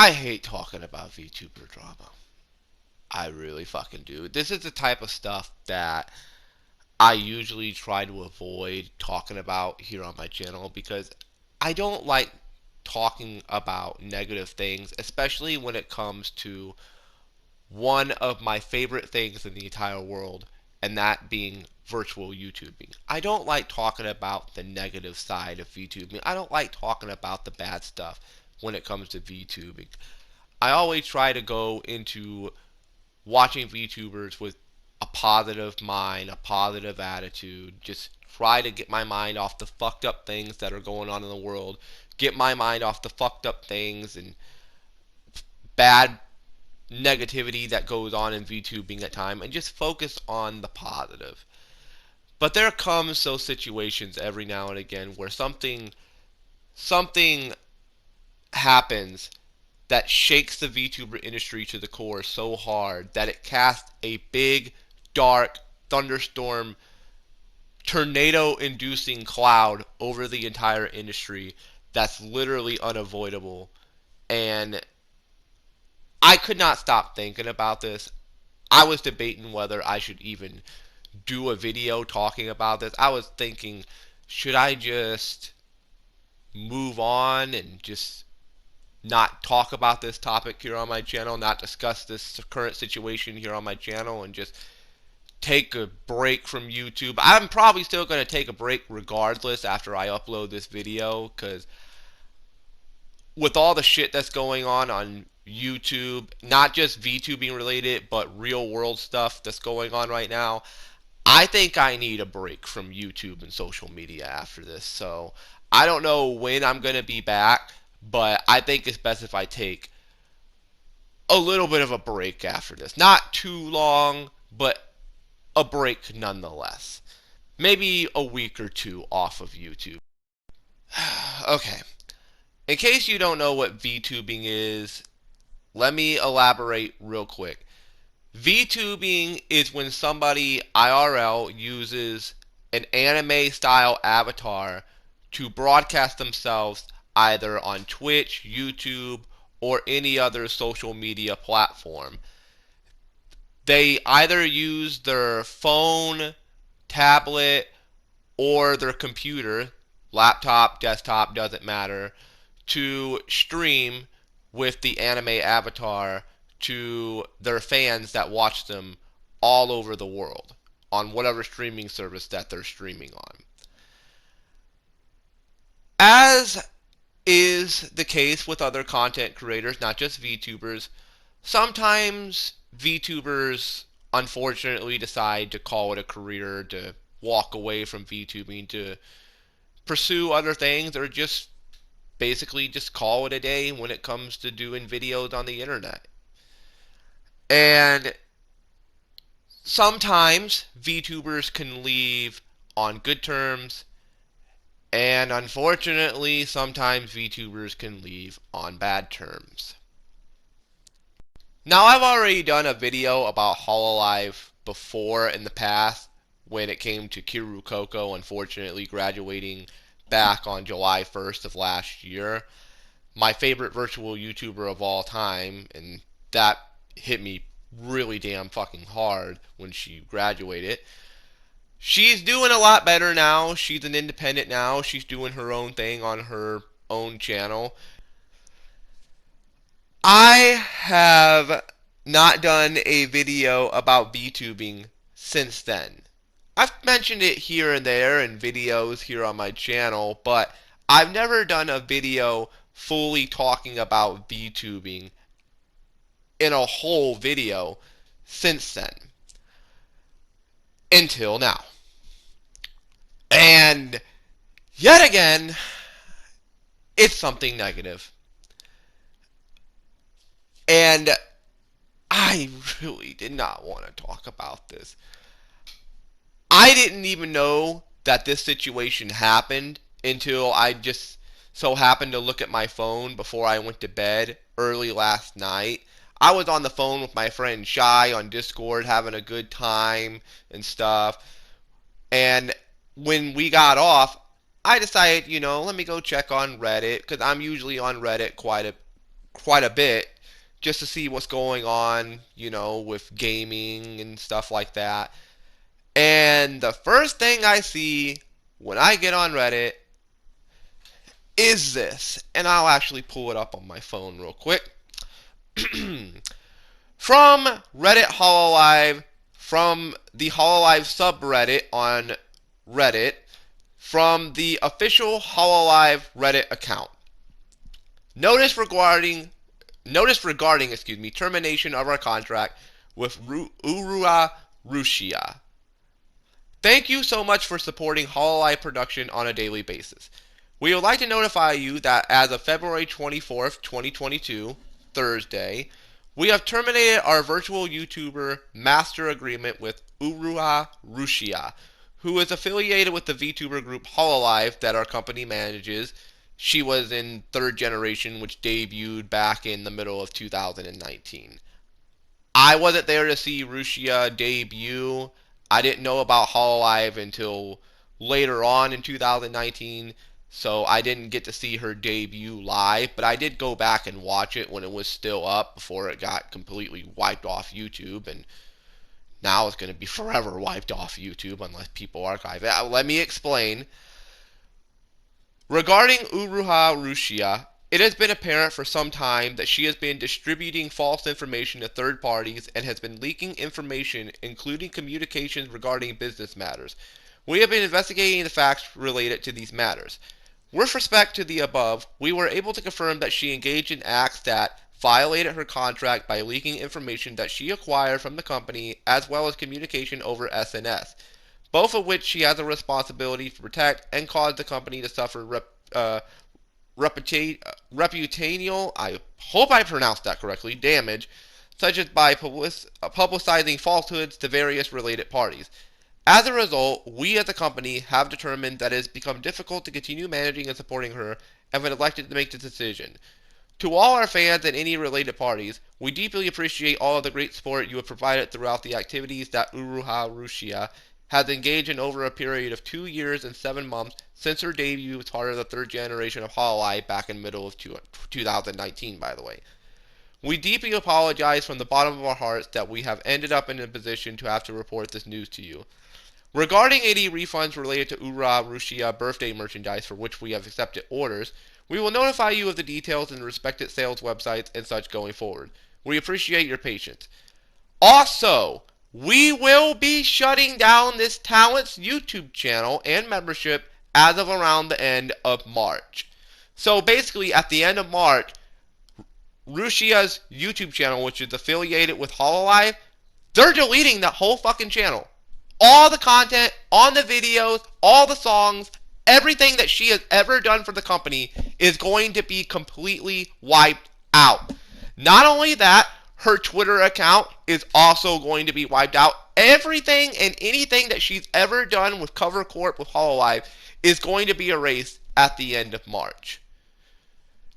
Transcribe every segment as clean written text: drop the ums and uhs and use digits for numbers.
I hate talking about VTuber drama. I really fucking do. This is the type of stuff that I usually try to avoid talking about here on my channel because I don't like talking about negative things, especially when it comes to one of my favorite things in the entire world, and that being virtual YouTubing. I don't like talking about the negative side of VTubing. I don't like talking about the bad stuff when it comes to VTubing. I always try to go into watching VTubers with a positive mind, a positive attitude, just try to get my mind off the fucked up things that are going on in the world, get my mind off the fucked up things and bad negativity that goes on in VTubing at time and just focus on the positive. But there comes those situations every now and again where something happens that shakes the VTuber industry to the core so hard that it casts a big, dark, thunderstorm, tornado inducing cloud over the entire industry that's literally unavoidable. And I could not stop thinking about this. I was debating whether I should even do a video talking about this. I was thinking, should I just move on and just not talk about this topic here on my channel, not discuss this current situation here on my channel, and just take a break from YouTube? I'm probably still going to take a break regardless after I upload this video, because with all the shit that's going on YouTube, not just VTubing related, but real world stuff that's going on right now, I think I need a break from YouTube and social media after this. So I don't know when I'm going to be back, but I think it's best if I take a little bit of a break after this. Not too long, but a break nonetheless. Maybe a week or two off of YouTube. Okay. In case you don't know what VTubing is, let me elaborate real quick. VTubing is when somebody IRL uses an anime style avatar to broadcast themselves either on Twitch, YouTube, or any other social media platform. They either use their phone, tablet, or their computer, laptop, desktop, doesn't matter, to stream with the anime avatar to their fans that watch them all over the world on whatever streaming service that they're streaming on. As is the case with other content creators, not just VTubers, sometimes VTubers unfortunately decide to call it a career, to walk away from VTubing, to pursue other things, or just basically just call it a day when it comes to doing videos on the internet. And sometimes VTubers can leave on good terms, and unfortunately, sometimes VTubers can leave on bad terms. Now, I've already done a video about Hololive before in the past when it came to Kiru Koko unfortunately graduating back on July 1st of last year. My favorite virtual YouTuber of all time, and that hit me really damn fucking hard when she graduated. She's doing a lot better now. She's an independent now. She's doing her own thing on her own channel. I have not done a video about VTubing since then. I've mentioned it here and there in videos here on my channel, but I've never done a video fully talking about VTubing in a whole video since then. Until now. And yet again, it's something negative. And I really did not want to talk about this. I didn't even know that this situation happened until I just so happened to look at my phone before I went to bed early last night. I was on the phone with my friend Shy on Discord having a good time and stuff. And when we got off, I decided, let me go check on Reddit, because I'm usually on Reddit quite a bit just to see what's going on, with gaming and stuff like that. And the first thing I see when I get on Reddit is this. And I'll actually pull it up on my phone real quick. From Reddit Hololive, from the Hololive subreddit on Reddit, from the official Hololive Reddit account. Notice regarding termination of our contract with Uruha Rushia. Thank you so much for supporting Hololive production on a daily basis. We would like to notify you that as of February 24th, 2022, Thursday, we have terminated our virtual YouTuber master agreement with Uruha Rushia, who is affiliated with the VTuber group Hololive that our company manages. She was in third generation, which debuted back in the middle of 2019. I wasn't there to see Rushia debut. I didn't know about Hololive until later on in 2019, so I didn't get to see her debut live, but I did go back and watch it when it was still up before it got completely wiped off YouTube, and now it's going to be forever wiped off YouTube unless people archive it. Let me explain. Regarding Uruha Rushia, it has been apparent for some time that she has been distributing false information to third parties and has been leaking information, including communications regarding business matters. We have been investigating the facts related to these matters. With respect to the above, we were able to confirm that she engaged in acts that violated her contract by leaking information that she acquired from the company, as well as communication over SNS, both of which she has a responsibility to protect and caused the company to suffer reputational, I hope I pronounced that correctly, damage, such as by publicizing falsehoods to various related parties. As a result, we as a company have determined that it has become difficult to continue managing and supporting her and have elected to make this decision. To all our fans and any related parties, we deeply appreciate all of the great support you have provided throughout the activities that Uruha Rushia has engaged in over a period of 2 years and 7 months since her debut as part of the third generation of Hololive back in the middle of 2019, by the way. We deeply apologize from the bottom of our hearts that we have ended up in a position to have to report this news to you. Regarding any refunds related to Uruha Rushia birthday merchandise for which we have accepted orders, we will notify you of the details in the respected sales websites and such going forward. We appreciate your patience. Also, we will be shutting down this talent's YouTube channel and membership as of around the end of March. So basically, at the end of March, Rushia's YouTube channel, which is affiliated with Hololive, they're deleting that whole fucking channel. All the content, on the videos, all the songs, everything that she has ever done for the company is going to be completely wiped out. Not only that, her Twitter account is also going to be wiped out. Everything and anything that she's ever done with Cover Corp with Hololive is going to be erased at the end of March.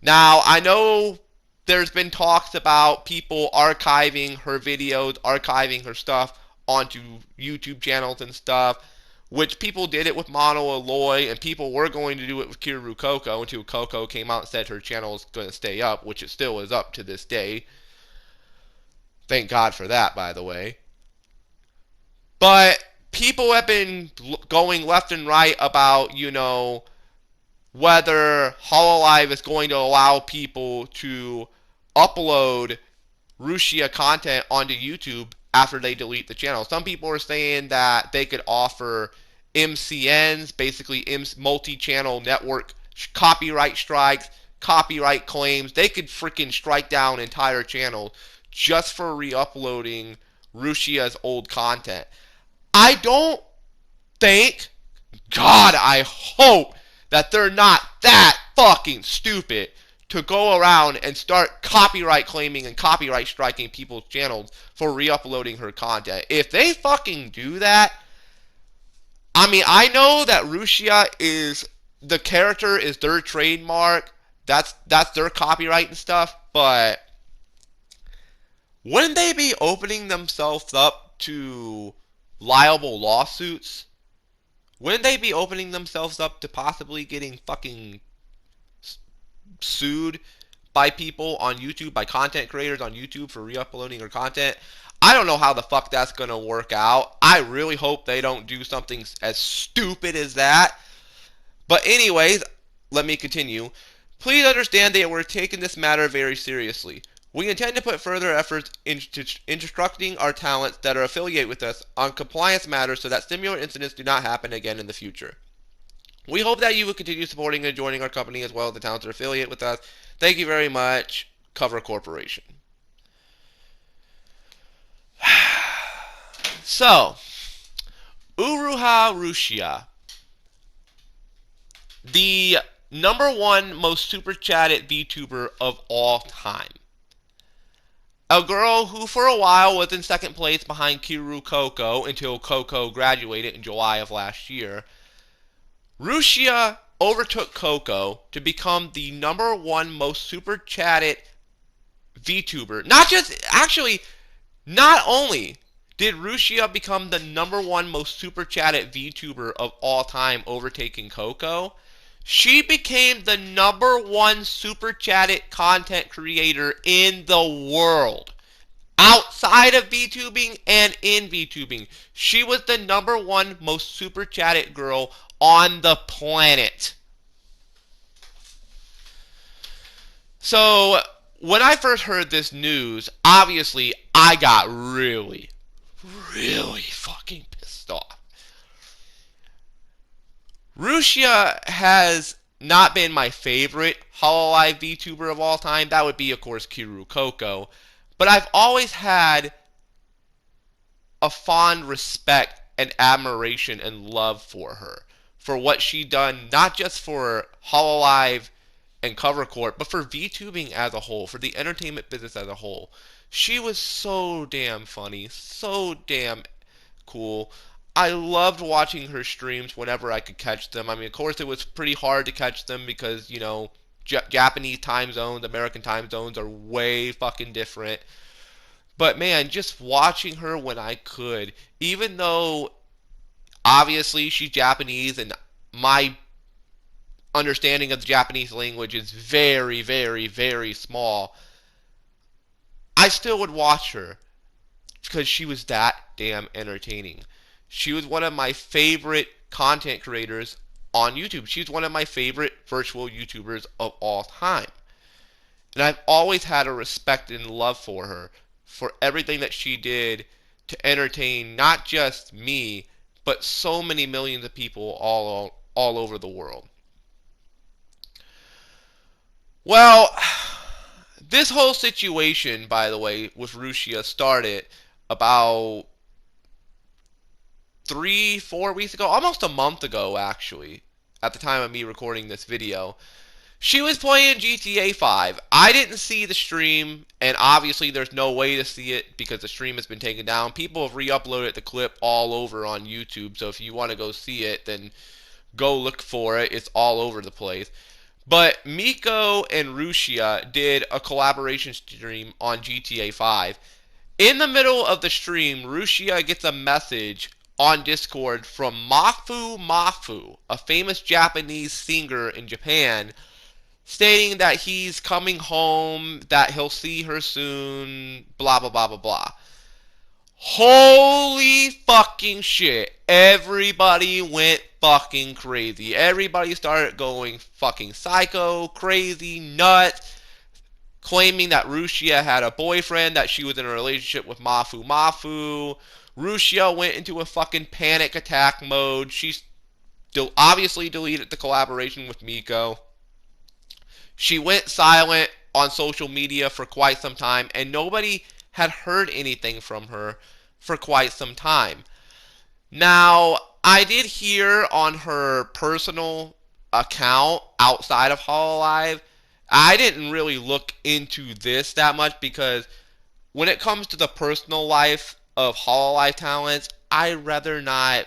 Now, I know there's been talks about people archiving her videos, archiving her stuff onto YouTube channels and stuff, which people did it with Mono Aloy, and people were going to do it with Kiru Coco until Coco came out and said her channel is going to stay up, which it still is up to this day. Thank God for that, by the way. But people have been going left and right about, whether Hololive is going to allow people to upload Rushia content onto YouTube after they delete the channel. Some people are saying that they could offer MCNs, basically multi-channel network copyright strikes, copyright claims. They could freaking strike down entire channels just for re-uploading Rushia's old content. I don't think, God, I hope that they're not that fucking stupid to go around and start copyright claiming and copyright striking people's channels for re-uploading her content. If they fucking do that, I mean, I know that Rushia is, the character is their trademark, that's their copyright and stuff, but wouldn't they be opening themselves up to liable lawsuits? Wouldn't they be opening themselves up to possibly getting fucking sued by people on YouTube, by content creators on YouTube for re-uploading their content. I don't know how the fuck that's going to work out. I really hope they don't do something as stupid as that. But anyways, let me continue. Please understand that we're taking this matter very seriously. We intend to put further efforts into instructing our talents that are affiliated with us on compliance matters so that similar incidents do not happen again in the future. We hope that you will continue supporting and joining our company as well as the talents that are affiliated with us. Thank you very much, Cover Corporation. So, Uruha Rushia, the #1 most super chatted VTuber of all time. A girl who for a while was in second place behind Kiru Coco until Coco graduated in July of last year. Rushia overtook Coco to become the #1 most super chatted VTuber. Not only did Rushia become the #1 most super chatted VTuber of all time, overtaking Coco, she became the #1 super chatted content creator in the world. Outside of VTubing and in VTubing. She was the #1 most super chatted girl on the planet. So, when I first heard this news, obviously I got really fucking pissed off. Rushia has not been my favorite Hololive VTuber of all time. That would be, of course, Kiru Coco. But I've always had a fond respect and admiration and love for her. For what she done, not just for Hololive and Cover Corp, but for VTubing as a whole, for the entertainment business as a whole. She was so damn funny, so damn cool. I loved watching her streams whenever I could catch them. I mean, of course, it was pretty hard to catch them because, you know, Japanese time zones, American time zones are way fucking different. But man, just watching her when I could, even though obviously she's Japanese and my understanding of the Japanese language is very small, I still would watch her because she was that damn entertaining. She was one of my favorite content creators on YouTube. She's one of my favorite virtual YouTubers of all time. And I've always had a respect and love for her, for everything that she did to entertain not just me, but so many millions of people all over the world. Well, this whole situation, by the way, with Rushia started about 3-4 weeks ago, almost a month ago actually, at the time of me recording this video. She was playing GTA 5. I didn't see the stream, and obviously there's no way to see it because the stream has been taken down. People have re-uploaded the clip all over on YouTube, so if you want to go see it, then go look for it. It's all over the place. But Miko and Rushia did a collaboration stream on GTA 5. In the middle of the stream, Rushia gets a message on Discord from Mafu, a famous Japanese singer in Japan, stating that he's coming home, that he'll see her soon, blah blah blah blah blah. Holy fucking shit. Everybody went fucking crazy. Everybody started going fucking psycho, crazy, nuts, claiming that Rushia had a boyfriend, that she was in a relationship with Mafu. Rushia went into a fucking panic attack mode. She obviously deleted the collaboration with Miko. She went silent on social media for quite some time, and nobody had heard anything from her for quite some time. Now, I did hear on her personal account outside of Hololive, I didn't really look into this that much because when it comes to the personal life of Hololive talents, I'd rather not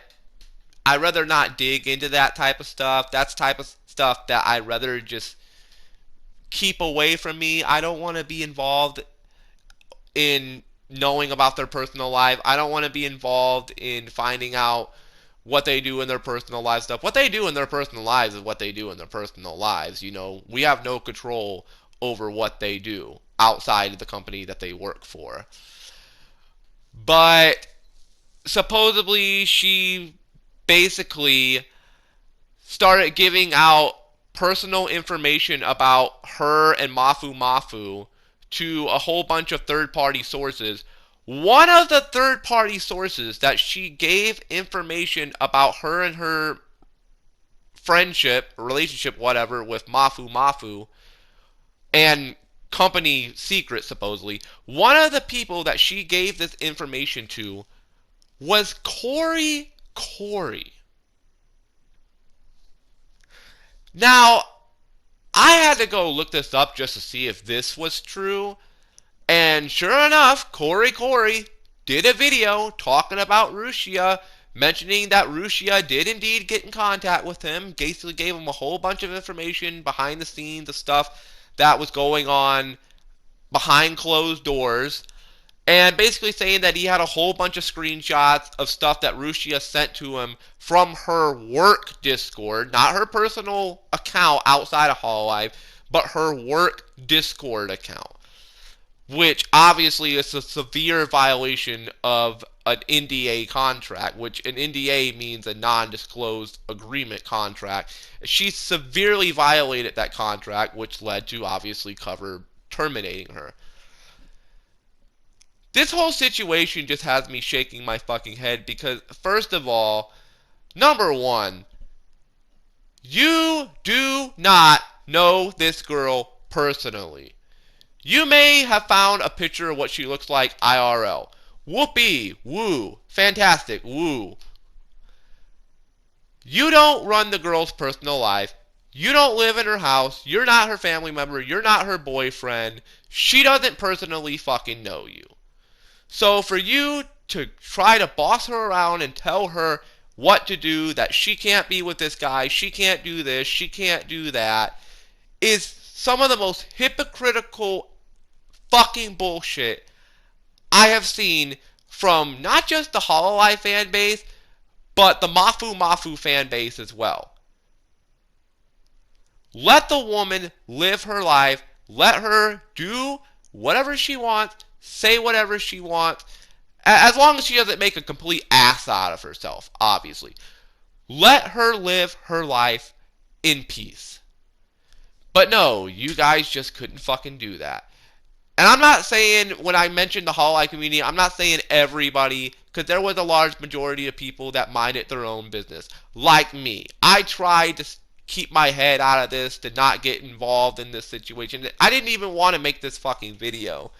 dig into that type of stuff. That's type of stuff that I'd rather just keep away from me. I don't want to be involved in knowing about their personal life. I don't want to be involved in finding out what they do in their personal life stuff. What they do in their personal lives is what they do in their personal lives. You know, we have no control over what they do outside of the company that they work for. But supposedly she basically started giving out personal information about her and Mafu Mafu to a whole bunch of third-party sources. One of the third-party sources that she gave information about her and her friendship, relationship, whatever, with Mafu Mafu, and company secret, supposedly, one of the people that she gave this information to was Corey. Now, I had to go look this up just to see if this was true. And sure enough, Corey did a video talking about Rushia, mentioning that Rushia did indeed get in contact with him, basically gave him a whole bunch of information behind the scenes, the stuff that was going on behind closed doors, and basically saying that he had a whole bunch of screenshots of stuff that Rushia sent to him from her work Discord, not her personal account outside of Hololive, but her work Discord account, which obviously is a severe violation of an NDA contract, which an NDA means a non-disclosed agreement contract. She severely violated that contract, which led to obviously Cover terminating her. This whole situation just has me shaking my fucking head because, first of all, number one, you do not know this girl personally. You may have found a picture of what she looks like IRL. Whoopee, woo, fantastic, woo. You don't run the girl's personal life. You don't live in her house. You're not her family member. You're not her boyfriend. She doesn't personally fucking know you. So for you to try to boss her around and tell her what to do, that she can't be with this guy, she can't do this, she can't do that, is some of the most hypocritical fucking bullshit I have seen from not just the Hololive fan base, but the Mafu Mafu fan base as well. Let the woman live her life. Let her do whatever she wants, say whatever she wants, as long as she doesn't make a complete ass out of herself, obviously. Let her live her life in peace. But no, you guys just couldn't fucking do that. And I'm not saying, when I mentioned the Hololive community, I'm not saying everybody, because there was a large majority of people that minded their own business, like me. I tried to keep my head out of this, to not get involved in this situation. I didn't even want to make this fucking video.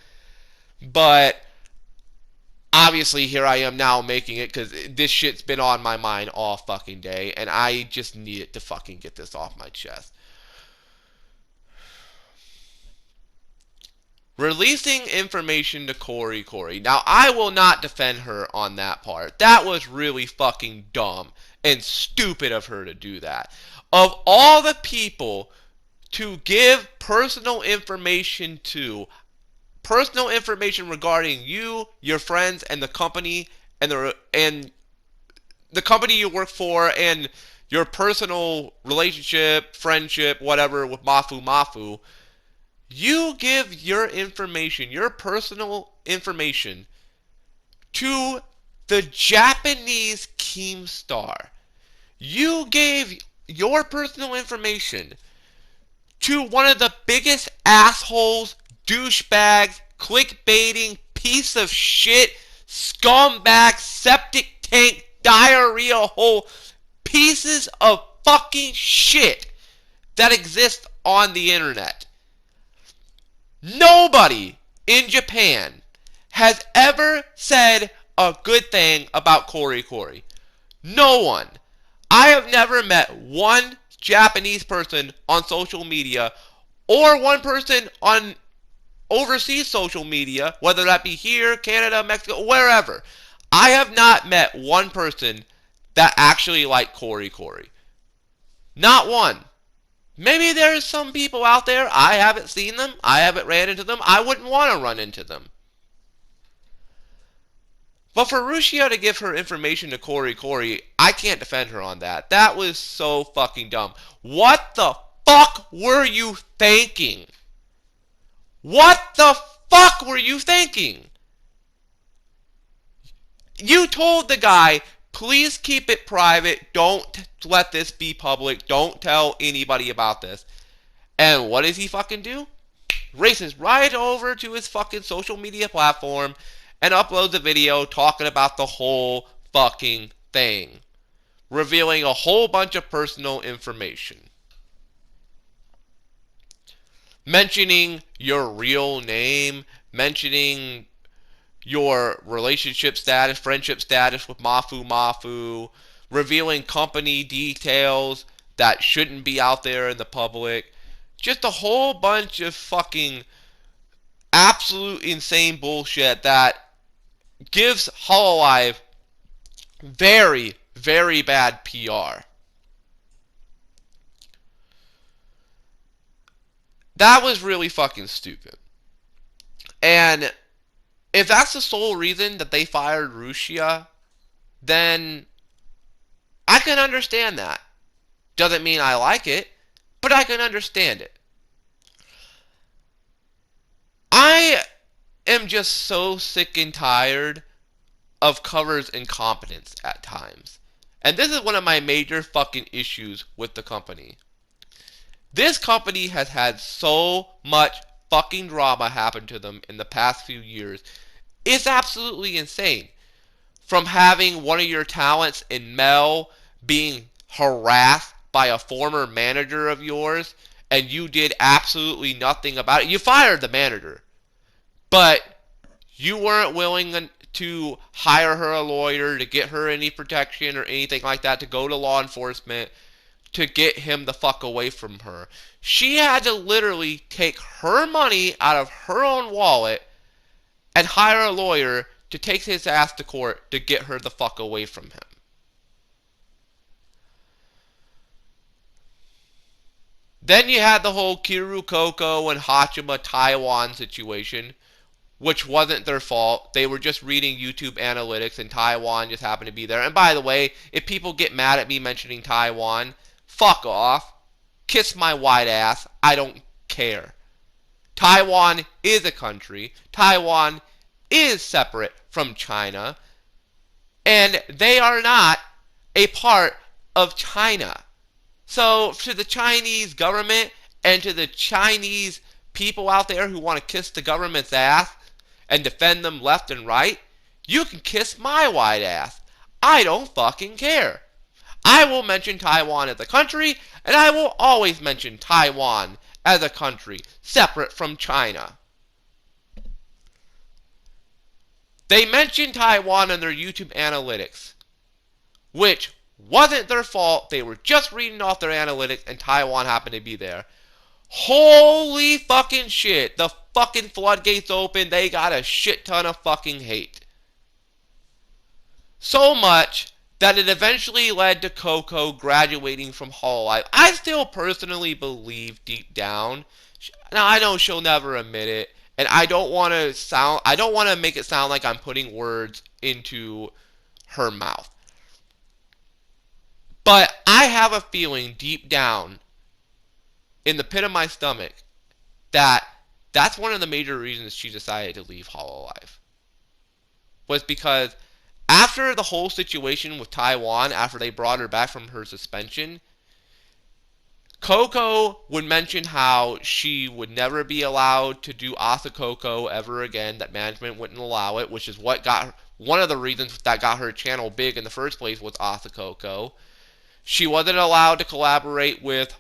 But obviously here I am now making it, because this shit's been on my mind all fucking day, and I just needed to fucking get this off my chest. Releasing information to Corey. Now, I will not defend her on that part. That was really fucking dumb and stupid of her to do that. Of all the people to give personal information to, personal information regarding you, your friends, and the company, and the company you work for, and your personal relationship, friendship, whatever, with Mafu Mafu, you give your information, your personal information, to the Japanese Keemstar. You gave your personal information to one of the biggest assholes, douchebags, clickbaiting, piece of shit, scumbag, septic tank, diarrhea hole, pieces of fucking shit that exist on the internet. Nobody in Japan has ever said a good thing about Corey. No one. I have never met one Japanese person on social media, or one person on overseas social media, whether that be here, Canada, Mexico, wherever. I have not met one person that actually liked Corey. Not one. Maybe there's some people out there, I haven't seen them, I haven't ran into them, I wouldn't want to run into them. But for Rushia to give her information to Corey, I can't defend her on that. That was so fucking dumb. What the fuck were you thinking? What the fuck were you thinking? You told the guy, please keep it private. Don't let this be public. Don't tell anybody about this. And what does he fucking do? Races right over to his fucking social media platform and uploads a video talking about the whole fucking thing, revealing a whole bunch of personal information, mentioning your real name, mentioning your relationship status, friendship status with Mafu, revealing company details that shouldn't be out there in the public. Just a whole bunch of fucking absolute insane bullshit that gives Hololive very, very bad PR. That was really fucking stupid. And if that's the sole reason that they fired Rushia, then I can understand that. Doesn't mean I like it, but I can understand it. I am just so sick and tired of Cover's incompetence at times. And this is one of my major fucking issues with the company. This company has had so much fucking drama happen to them in the past few years. It's absolutely insane. From having one of your talents in Mel being harassed by a former manager of yours, and you did absolutely nothing about it. You fired the manager, but you weren't willing to hire her a lawyer, to get her any protection or anything like that, to go to law enforcement to get him the fuck away from her. She had to literally take her money out of her own wallet and hire a lawyer to take his ass to court to get her the fuck away from him. Then you had the whole Kiru Koko and Hachima Taiwan situation, which wasn't their fault. They were just reading YouTube analytics and Taiwan just happened to be there. And by the way, if people get mad at me mentioning Taiwan, fuck off. Kiss my white ass. I don't care. Taiwan is a country. Taiwan is separate from China. And they are not a part of China. So to the Chinese government and to the Chinese people out there who want to kiss the government's ass and defend them left and right, you can kiss my white ass. I don't fucking care. I will mention Taiwan as a country, and I will always mention Taiwan as a country, separate from China. They mentioned Taiwan in their YouTube analytics, which wasn't their fault. They were just reading off their analytics, and Taiwan happened to be there. Holy fucking shit. The fucking floodgates open. They got a shit ton of fucking hate. So much that it eventually led to Coco graduating from Hololive. I still personally believe deep down, now I know she'll never admit it, and I don't want to make it sound like I'm putting words into her mouth. But I have a feeling deep down in the pit of my stomach that that's one of the major reasons she decided to leave Hololive. Was because after the whole situation with Taiwan, after they brought her back from her suspension, Coco would mention how she would never be allowed to do Asakoko ever again, that management wouldn't allow it, which is what got one of the reasons that got her channel big in the first place was Asakoko. She wasn't allowed to collaborate with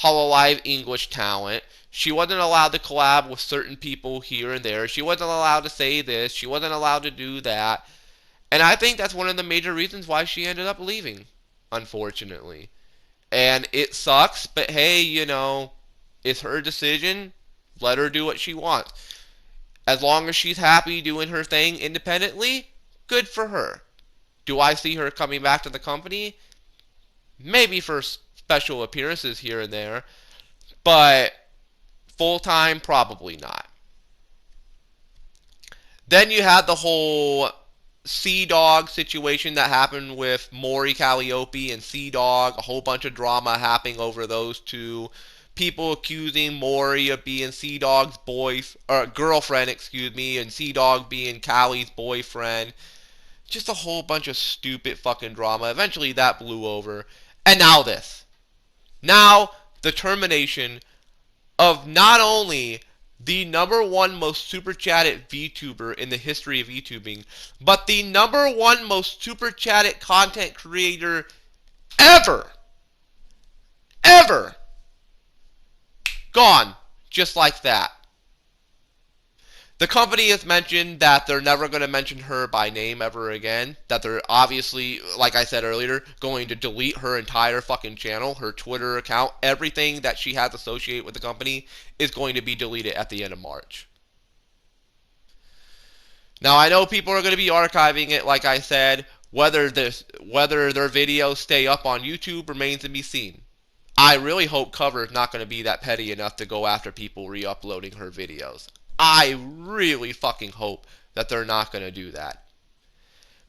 Hololive English talent. She wasn't allowed to collab with certain people here and there. She wasn't allowed to say this. She wasn't allowed to do that. And I think that's one of the major reasons why she ended up leaving, unfortunately. And it sucks, but hey, you know, it's her decision. Let her do what she wants. As long as she's happy doing her thing independently, good for her. Do I see her coming back to the company? Maybe for special appearances here and there, but full-time, probably not. Then you had the whole Sea-Dog situation that happened with Maury Calliope and Sea-Dog, a whole bunch of drama happening over those two. people accusing Maury of being Sea-Dog's girlfriend, excuse me, and Sea-Dog being Callie's boyfriend. Just a whole bunch of stupid fucking drama. Eventually that blew over. And now this. Now the termination of not only the number one most super chatted VTuber in the history of VTubing, but the number one most super chatted content creator ever. Ever. Gone. Just like that. The company has mentioned that they're never going to mention her by name ever again. That they're obviously, like I said earlier, going to delete her entire fucking channel, her Twitter account, everything that she has associated with the company is going to be deleted at the end of March. Now I know people are going to be archiving it, like I said. Whether their videos stay up on YouTube remains to be seen. I really hope Cover is not going to be that petty enough to go after people re-uploading her videos. I really fucking hope that they're not going to do that.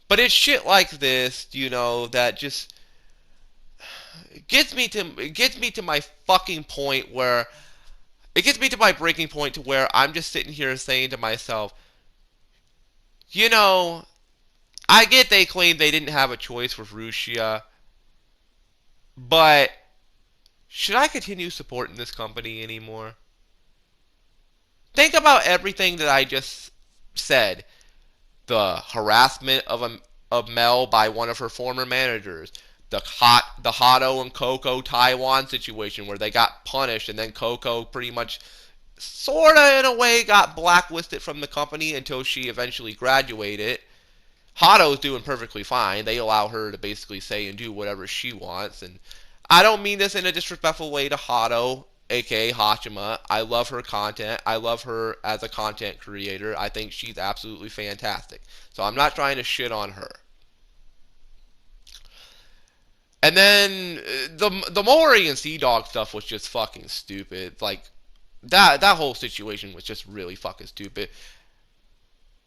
But it's shit like this, that just gets me to my fucking point where it gets me to my breaking point to where I'm just sitting here saying to myself, I get they claim they didn't have a choice with Rushia, but should I continue supporting this company anymore? Think about everything that I just said. The harassment of Mel by one of her former managers. The Hato and Coco Taiwan situation where they got punished and then Coco pretty much sorta in a way got blacklisted from the company until she eventually graduated. Hato's doing perfectly fine. They allow her to basically say and do whatever she wants. And I don't mean this in a disrespectful way to Hato, aka Hachima. I love her content. I love her as a content creator. I think she's absolutely fantastic. So I'm not trying to shit on her. And then the Maury and Sea-Dog stuff was just fucking stupid. Like that whole situation was just really fucking stupid.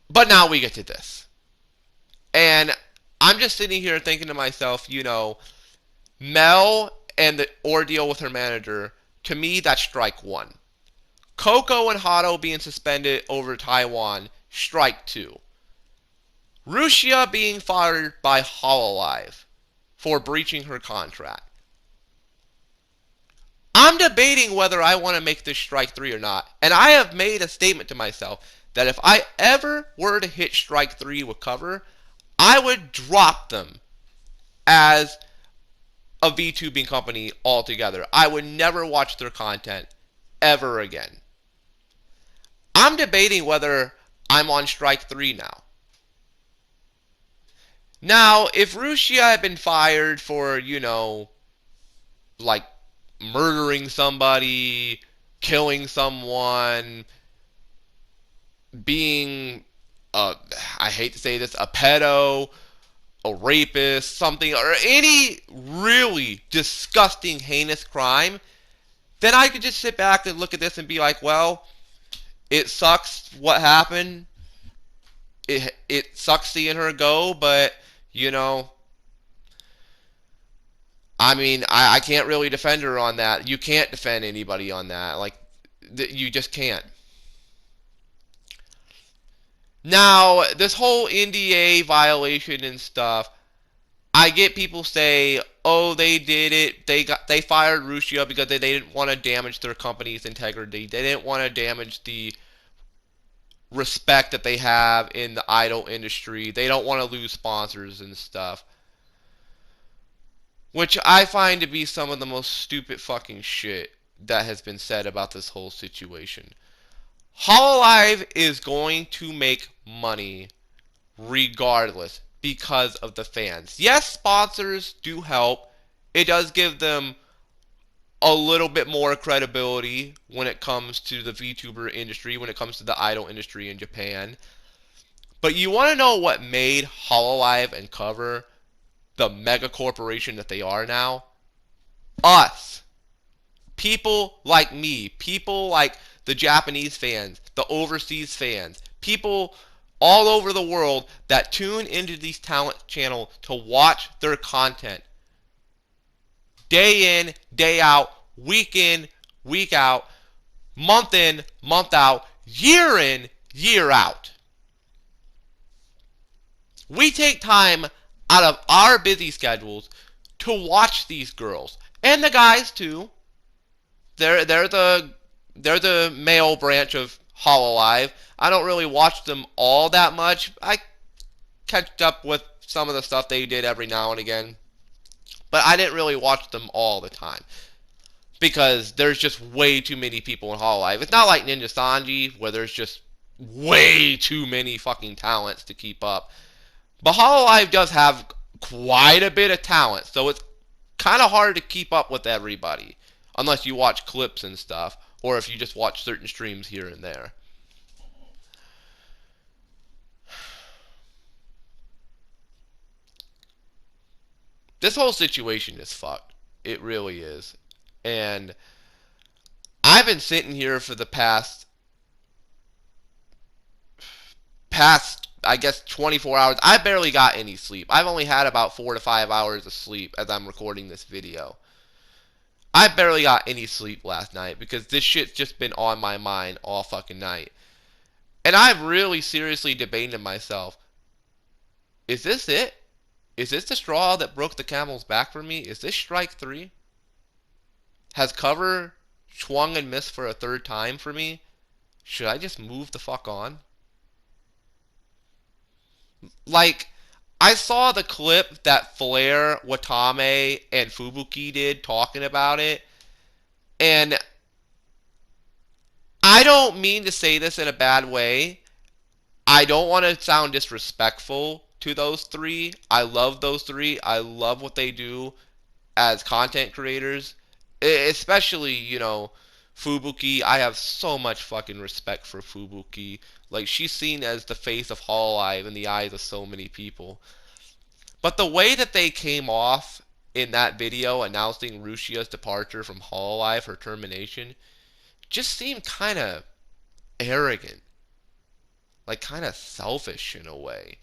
But now we get to this. And I'm just sitting here thinking to myself, Mel and the ordeal with her manager, to me, that's strike one. Coco and Hato being suspended over Taiwan, strike two. Rushia being fired by Hololive for breaching her contract. I'm debating whether I want to make this strike three or not. And I have made a statement to myself that if I ever were to hit strike three with Cover, I would drop them as a VTubing company altogether. I would never watch their content ever again. I'm debating whether I'm on strike three now. Now, if Rushia had been fired for, like murdering somebody, killing someone, being, I hate to say this, a pedo, a rapist, something, or any really disgusting, heinous crime, then I could just sit back and look at this and be like, well, it sucks what happened. It sucks seeing her go, but, I mean, I can't really defend her on that. You can't defend anybody on that. Like, you just can't. Now, this whole NDA violation and stuff, I get people say, oh, they did it. They fired Rushia because they didn't want to damage their company's integrity. They didn't want to damage the respect that they have in the idol industry. They don't want to lose sponsors and stuff. Which I find to be some of the most stupid fucking shit that has been said about this whole situation. Hololive is going to make money regardless because of the fans. Yes, sponsors do help. It does give them a little bit more credibility when it comes to the VTuber industry, when it comes to the idol industry in Japan. But you want to know what made Hololive and Cover the mega corporation that they are now? Us. People like me. People like the Japanese fans, the overseas fans, people all over the world that tune into these talent channels to watch their content day in, day out, week in, week out, month in, month out, year in, year out. We take time out of our busy schedules to watch these girls and the guys too. They're the male branch of Hololive. I don't really watch them all that much. I catch up with some of the stuff they did every now and again, but I didn't really watch them all the time because there's just way too many people in Hololive. It's not like Ninja Sanji where there's just way too many fucking talents to keep up. But Hololive does have quite a bit of talent, so it's kind of hard to keep up with everybody unless you watch clips and stuff, or if you just watch certain streams here and there. This whole situation is fucked. It really is. And I've been sitting here for the past I guess 24 hours. I barely got any sleep. I've only had about 4 to 5 hours of sleep as I'm recording this video. I barely got any sleep last night because this shit's just been on my mind all fucking night. And I'm really seriously debating to myself, is this it? Is this the straw that broke the camel's back for me? Is this strike 3? Has cover swung and missed for a third time for me? Should I just move the fuck on? Like, I saw the clip that Flare, Watame, and Fubuki did talking about it, and I don't mean to say this in a bad way. I don't want to sound disrespectful to those three. I love those three. I love what they do as content creators. Especially, Fubuki. I have so much fucking respect for Fubuki. Like, she's seen as the face of Hololive in the eyes of so many people. But the way that they came off in that video announcing Rushia's departure from Hololive, her termination, just seemed kind of arrogant. Like, kind of selfish in a way.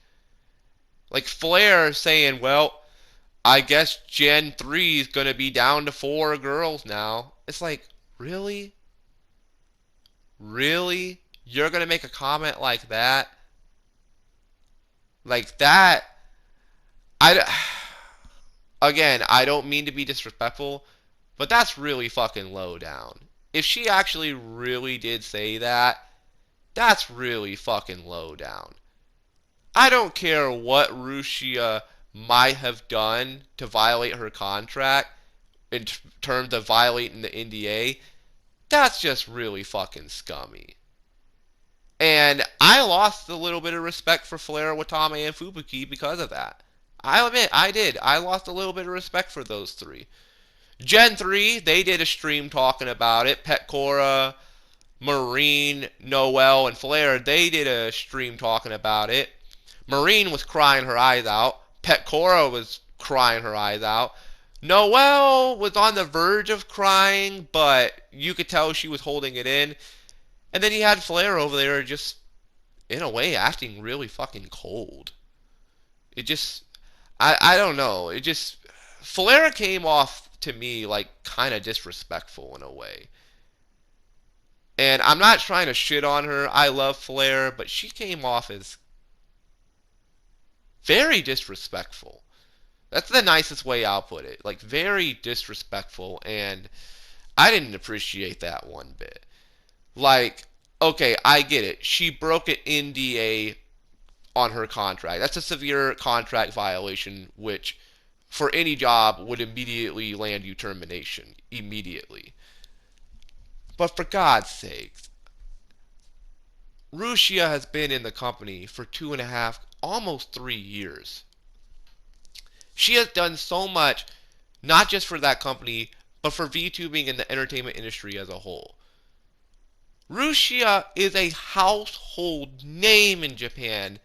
Like, Flare saying, well, I guess Gen 3 is going to be down to 4 girls now. It's like, really? Really? You're going to make a comment like that? Like that? Again, I don't mean to be disrespectful, but that's really fucking low down. If she actually really did say that, that's really fucking low down. I don't care what Rushia might have done to violate her contract in terms of violating the NDA. That's just really fucking scummy. And I lost a little bit of respect for Flare, Watame, and Fubuki because of that. I'll admit, I did. I lost a little bit of respect for those three. Gen 3, they did a stream talking about it. Petcora, Marine, Noelle, and Flare, they did a stream talking about it. Marine was crying her eyes out. Petcora was crying her eyes out. Noelle was on the verge of crying, but you could tell she was holding it in. And then you had Flare over there just, in a way, acting really fucking cold. It just, I don't know. It just, Flare came off to me like kind of disrespectful in a way. And I'm not trying to shit on her. I love Flare, but she came off as very disrespectful. That's the nicest way I'll put it. Like, very disrespectful, and I didn't appreciate that one bit. Like, okay, I get it. She broke an NDA on her contract. That's a severe contract violation, which for any job would immediately land you termination. Immediately. But for God's sake, Rushia has been in the company for 2.5, almost 3 years. She has done so much, not just for that company, but for VTubing and the entertainment industry as a whole. Rushia is a household name in Japan.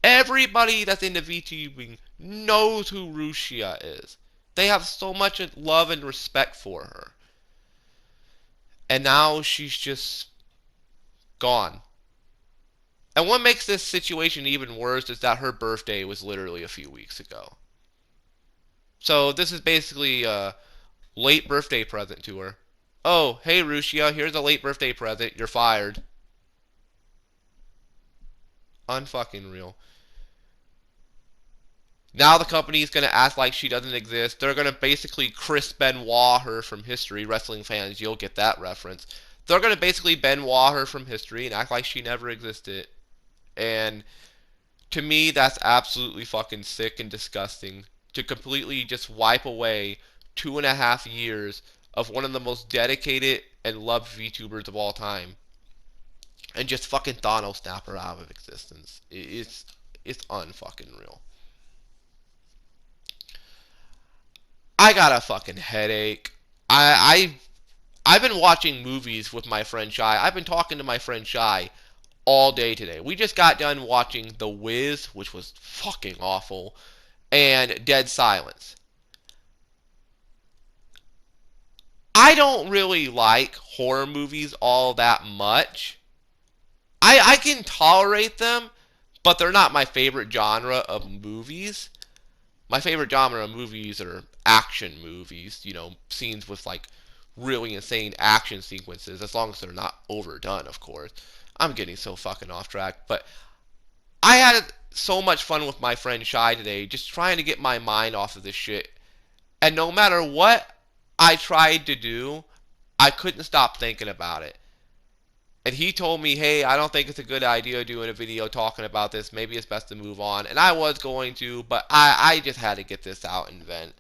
Everybody that's into VTubing knows who Rushia is. They have so much love and respect for her. And now she's just gone. And what makes this situation even worse is that her birthday was literally a few weeks ago. So this is basically a late birthday present to her. Oh, hey Rushia, here's a late birthday present. You're fired. Unfucking real. Now the company's gonna act like she doesn't exist. They're gonna basically Chris Benoit her from history. Wrestling fans, you'll get that reference. They're gonna basically Benoit her from history and act like she never existed. And to me, that's absolutely fucking sick and disgusting. To completely just wipe away 2.5 years of one of the most dedicated and loved VTubers of all time, and just fucking Thanos snap her out of existence. It's unfucking real. I got a fucking headache. I've been watching movies with my friend Shy. I've been talking to my friend Shy all day today. We just got done watching The Wiz, which was fucking awful, and Dead Silence. I don't really like horror movies all that much. I can tolerate them, but they're not my favorite genre of movies. My favorite genre of movies are action movies, scenes with like really insane action sequences, as long as they're not overdone, of course. I'm getting so fucking off track, but I had so much fun with my friend Shy today, just trying to get my mind off of this shit. And no matter what I tried to do, I couldn't stop thinking about it. And he told me, hey, I don't think it's a good idea doing a video talking about this. Maybe it's best to move on. And I was going to, but I just had to get this out and vent.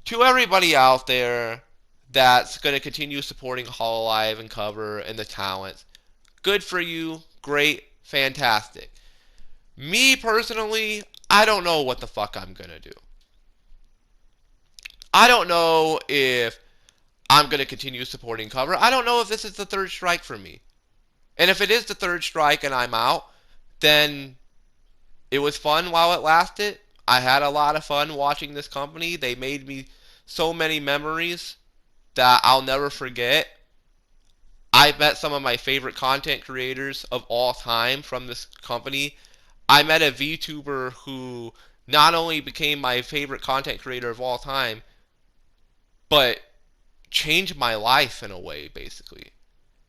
To everybody out there that's going to continue supporting Hololive and Cover and the talents, good for you. Great. Fantastic. Me personally, I don't know what the fuck I'm going to do. I don't know if I'm going to continue supporting Cover. I don't know if this is the third strike for me. And if it is the third strike and I'm out, then it was fun while it lasted. I had a lot of fun watching this company. They made me so many memories that I'll never forget. I met some of my favorite content creators of all time from this company. I met a VTuber who not only became my favorite content creator of all time, but changed my life in a way, basically.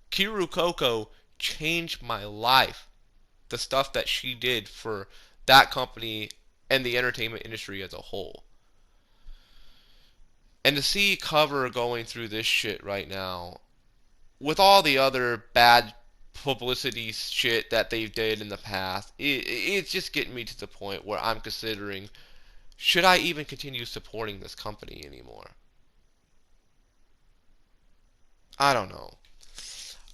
Kiru Coco changed my life. The stuff that she did for that company and the entertainment industry as a whole. And to see Cover going through this shit right now, with all the other bad publicity shit that they did in the past, it's just getting me to the point where I'm considering, should I even continue supporting this company anymore? I don't know.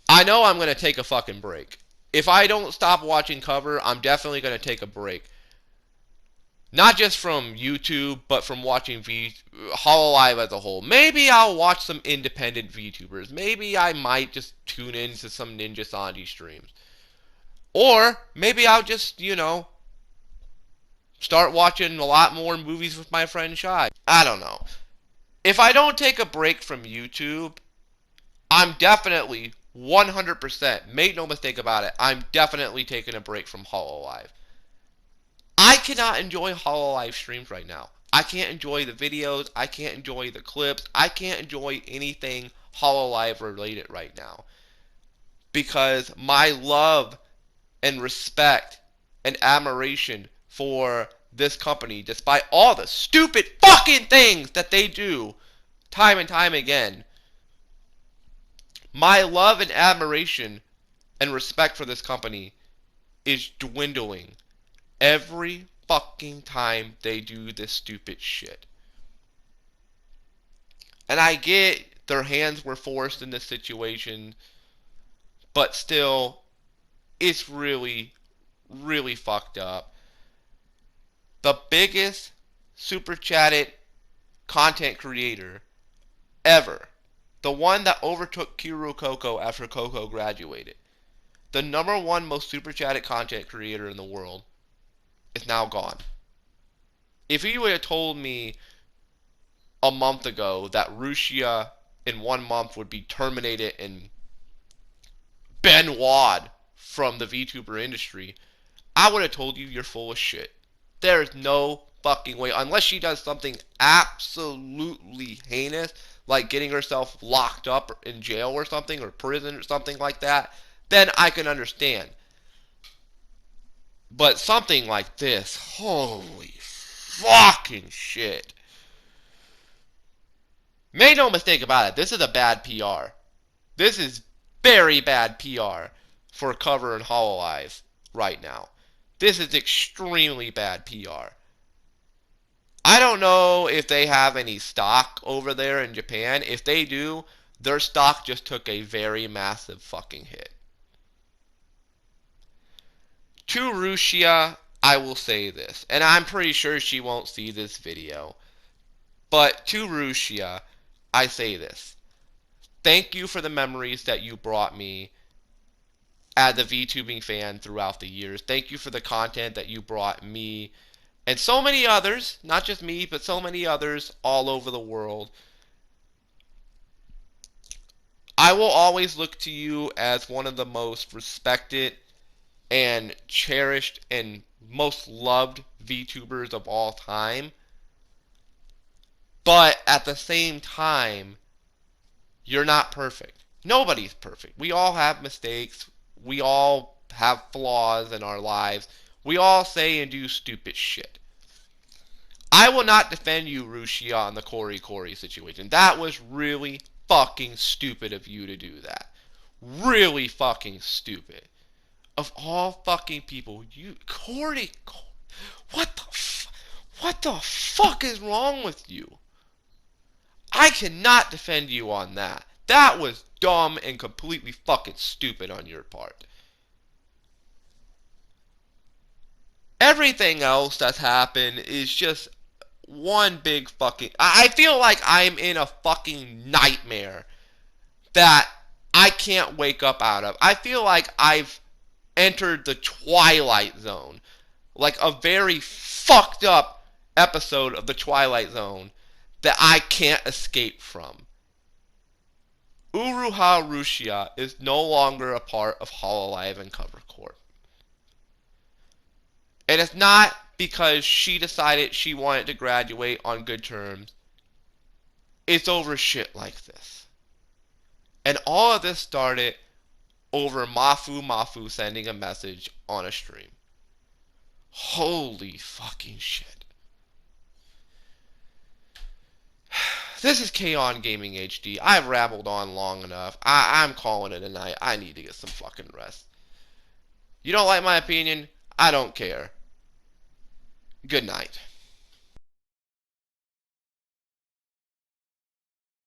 I know I'm going to take a fucking break. If I don't stop watching Cover, I'm definitely going to take a break. Not just from YouTube, but from watching Hololive as a whole. Maybe I'll watch some independent VTubers. Maybe I might just tune into some Ninja Sanji streams. Or maybe I'll just, start watching a lot more movies with my friend Shy. I don't know. If I don't take a break from YouTube, I'm definitely 100%, make no mistake about it, I'm definitely taking a break from Hololive. I cannot enjoy Hololive streams right now. I can't enjoy the videos. I can't enjoy the clips. I can't enjoy anything Hololive related right now. Because my love and respect and admiration for this company, despite all the stupid fucking things that they do time and time again, my love and admiration and respect for this company is dwindling every fucking time they do this stupid shit. And I get their hands were forced in this situation, but still, it's really, really fucked up. The biggest super chatted content creator ever, the one that overtook Kiru Coco after Coco graduated, the number one most super chatted content creator in the world, is now gone. If you would have told me a month ago that Rushia in 1 month would be terminated and Benoit from the VTuber industry, I would have told you you're full of shit. There is no fucking way, unless she does something absolutely heinous, like getting herself locked up in jail or something, or prison or something like that, then I can understand. But something like this, holy fucking shit. Make no mistake about it, this is a bad PR. This is very bad PR for Cover and Hololive right now. This is extremely bad PR. I don't know if they have any stock over there in Japan. If they do, their stock just took a very massive fucking hit. To Rushia, I will say this, and I'm pretty sure she won't see this video, but to Rushia, I say this. Thank you for the memories that you brought me as a VTubing fan throughout the years. Thank you for the content that you brought me and so many others, not just me, but so many others all over the world. I will always look to you as one of the most respected and cherished and most loved VTubers of all time. But at the same time, you're not perfect. Nobody's perfect. We all have mistakes. We all have flaws in our lives. We all say and do stupid shit. I will not defend you, Rushia, on the Corey situation. That was really fucking stupid of you to do that. Really fucking stupid. Of all fucking people, you... Corey, what the fuck is wrong with you? I cannot defend you on that. That was dumb and completely fucking stupid on your part. Everything else that's happened is just one big fucking... I feel like I'm in a fucking nightmare that I can't wake up out of. I feel like I've entered the Twilight Zone. Like a very fucked up episode of the Twilight Zone that I can't escape from. Uruha Rushia is no longer a part of Hololive and Cover Corp. And it's not because she decided she wanted to graduate on good terms. It's over shit like this. And all of this started over Mafu sending a message on a stream. Holy fucking shit. This is K-On Gaming HD. I've rabbled on long enough. I'm calling it a night. I need to get some fucking rest. You don't like my opinion? I don't care. Good night.